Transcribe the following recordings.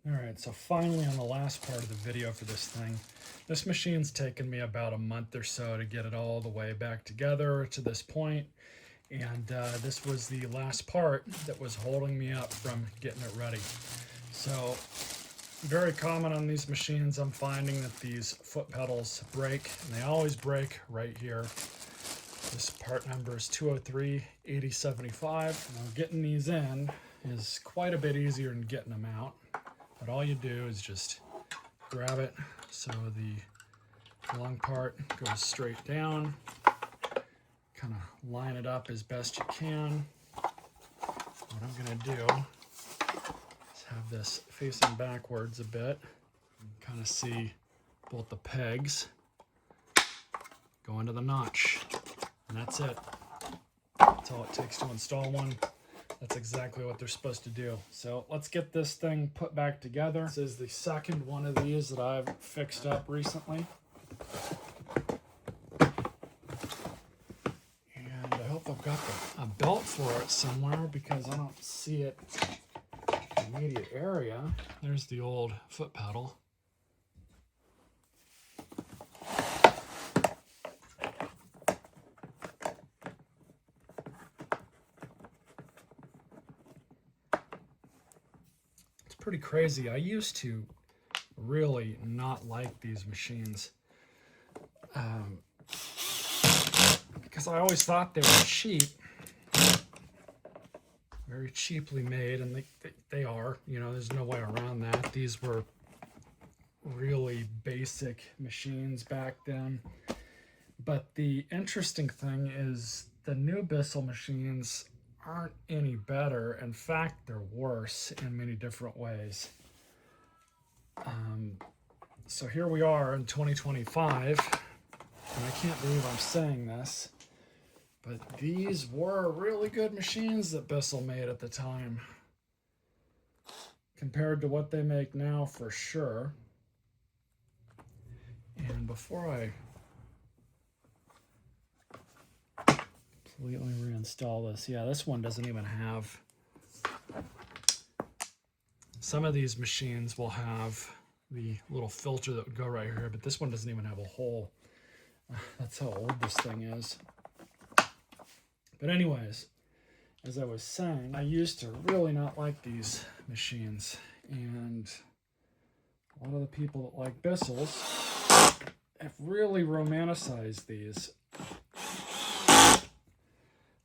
All right, so finally on the last part of the video for this thing, this machine's taken me about a month or so to get it all the way back together to this point. And this was the last part that was holding me up from getting it ready. So very common on these machines, I'm finding that these foot pedals break, and they always break right here. This part number is 203-8075. Now getting these in is quite a bit easier than getting them out. But all you do is just grab it so the long part goes straight down. Kind of line it up as best you can. What I'm going to do is have this facing backwards a bit and kind of see both the pegs go into the notch. And that's it. That's all it takes to install one. That's exactly what they're supposed to do. So let's get this thing put back together. This is the second one of these that I've fixed up recently. And I hope I've got a belt for it somewhere because I don't see it in the immediate area. There's the old foot pedal. Pretty crazy. I used to really not like these machines because I always thought they were cheap, very cheaply made, and they are, you know, there's no way around that. These were really basic machines back then. But the interesting thing is the new Bissell machines aren't any better. In fact, they're worse in many different ways. So here we are in 2025, and I can't believe I'm saying this, but these were really good machines that Bissell made at the time, compared to what they make now for sure. And before I completely reinstall this. Yeah, this one doesn't even have... Some of these machines will have the little filter that would go right here, but this one doesn't even have a hole. That's how old this thing is. But anyways, as I was saying, I used to really not like these machines. And a lot of the people that like Bissell's have really romanticized these.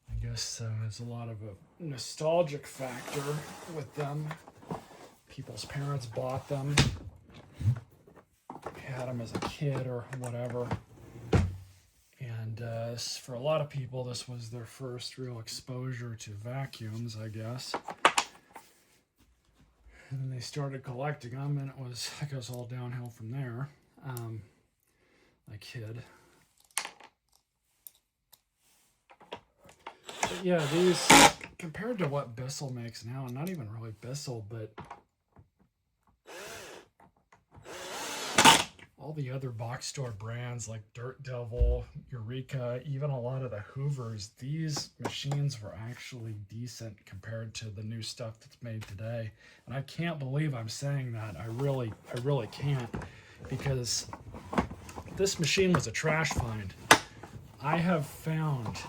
I guess there's a lot of a nostalgic factor with them. People's parents bought them, had them as a kid or whatever. And for a lot of people, this was their first real exposure to vacuums, I guess. And then they started collecting them, and it goes all downhill from there. I kid. But yeah, these, compared to what Bissell makes now, not even really Bissell, but all the other box store brands like Dirt Devil, Eureka, even a lot of the Hoovers, these machines were actually decent compared to the new stuff that's made today. And I can't believe I'm saying that. I really can't, because this machine was a trash find. I have found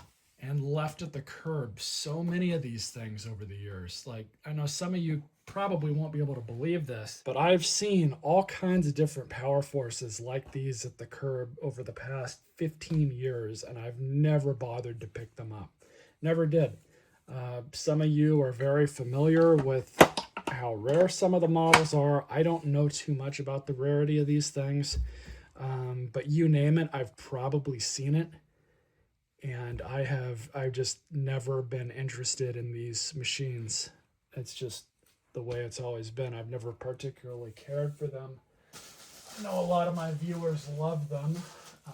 and left at the curb so many of these things over the years. Like, I know some of you probably won't be able to believe this, but I've seen all kinds of different PowerForces like these at the curb over the past 15 years, and I've never bothered to pick them up. Never did. Some of you are very familiar with how rare some of the models are. I don't know too much about the rarity of these things, but you name it, I've probably seen it. And I've just never been interested in these machines. It's just the way it's always been. I've never particularly cared for them. I know a lot of my viewers love them. I'm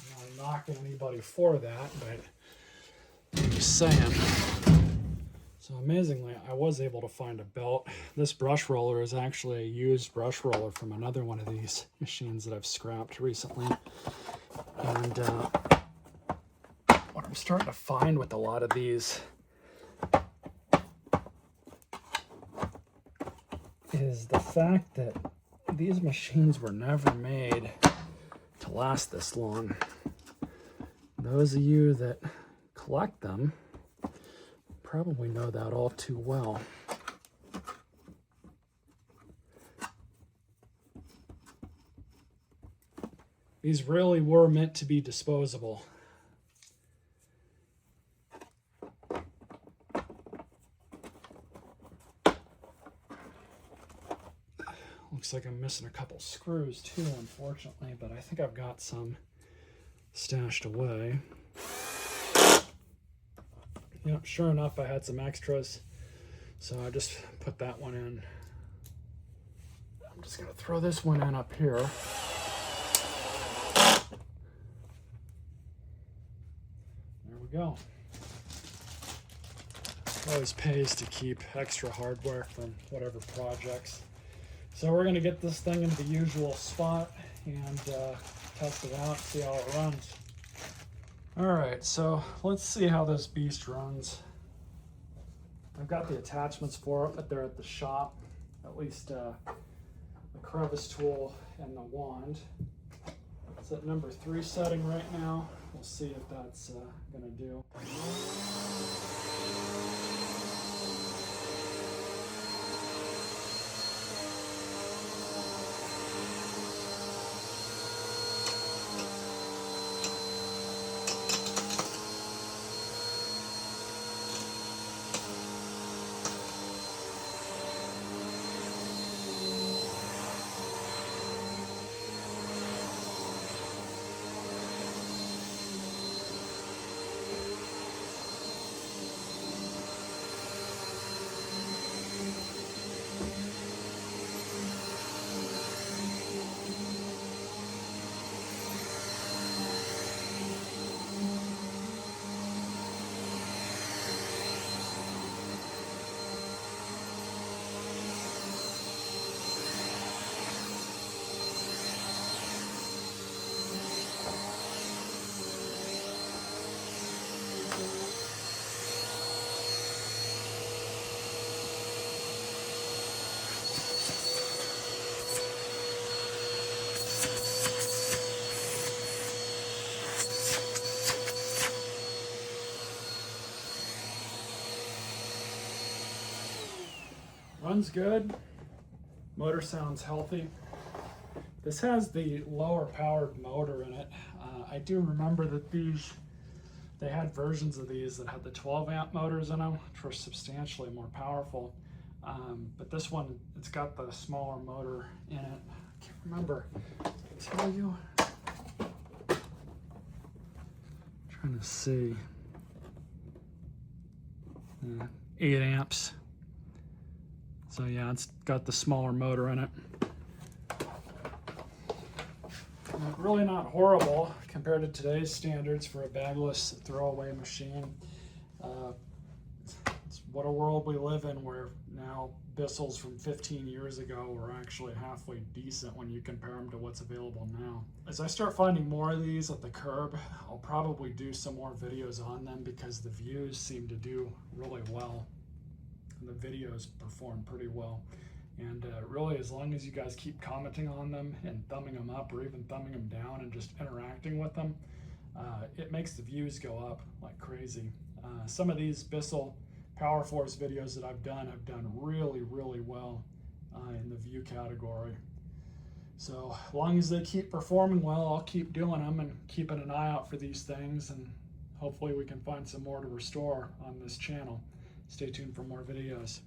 not knocking anybody for that, but I'm just saying. So amazingly, I was able to find a belt. This brush roller is actually a used brush roller from another one of these machines that I've scrapped recently. And what I'm starting to find with a lot of these is the fact that these machines were never made to last this long. Those of you that collect them probably know that all too well. These really were meant to be disposable. Looks like I'm missing a couple screws too, unfortunately, but I think I've got some stashed away. Yep, sure enough, I had some extras, so I just put that one in. I'm just gonna throw this one in up here. There we go. It always pays to keep extra hardware from whatever projects. So we're gonna get this thing into the usual spot and test it out, see how it runs. All right, so let's see how this beast runs. I've got the attachments for it, but they're at the shop, at least the crevice tool and the wand. It's at number 3 setting right now. We'll see if that's gonna do. Runs good. Motor sounds healthy. This has the lower powered motor in it. I do remember that they had versions of these that had the 12 amp motors in them, which were substantially more powerful. But this one, it's got the smaller motor in it. I can't remember. Tell you. Trying to see. 8 amps. So yeah, it's got the smaller motor in it. Really not horrible compared to today's standards for a bagless throwaway machine. It's what a world we live in, where now Bissells from 15 years ago were actually halfway decent when you compare them to what's available now. As I start finding more of these at the curb, I'll probably do some more videos on them because the views seem to do really well. And the videos perform pretty well. And really, as long as you guys keep commenting on them and thumbing them up or even thumbing them down and just interacting with them, it makes the views go up like crazy. Some of these Bissell PowerForce videos that I've done really, really well in the view category. So as long as they keep performing well, I'll keep doing them and keeping an eye out for these things, and hopefully we can find some more to restore on this channel. Stay tuned for more videos.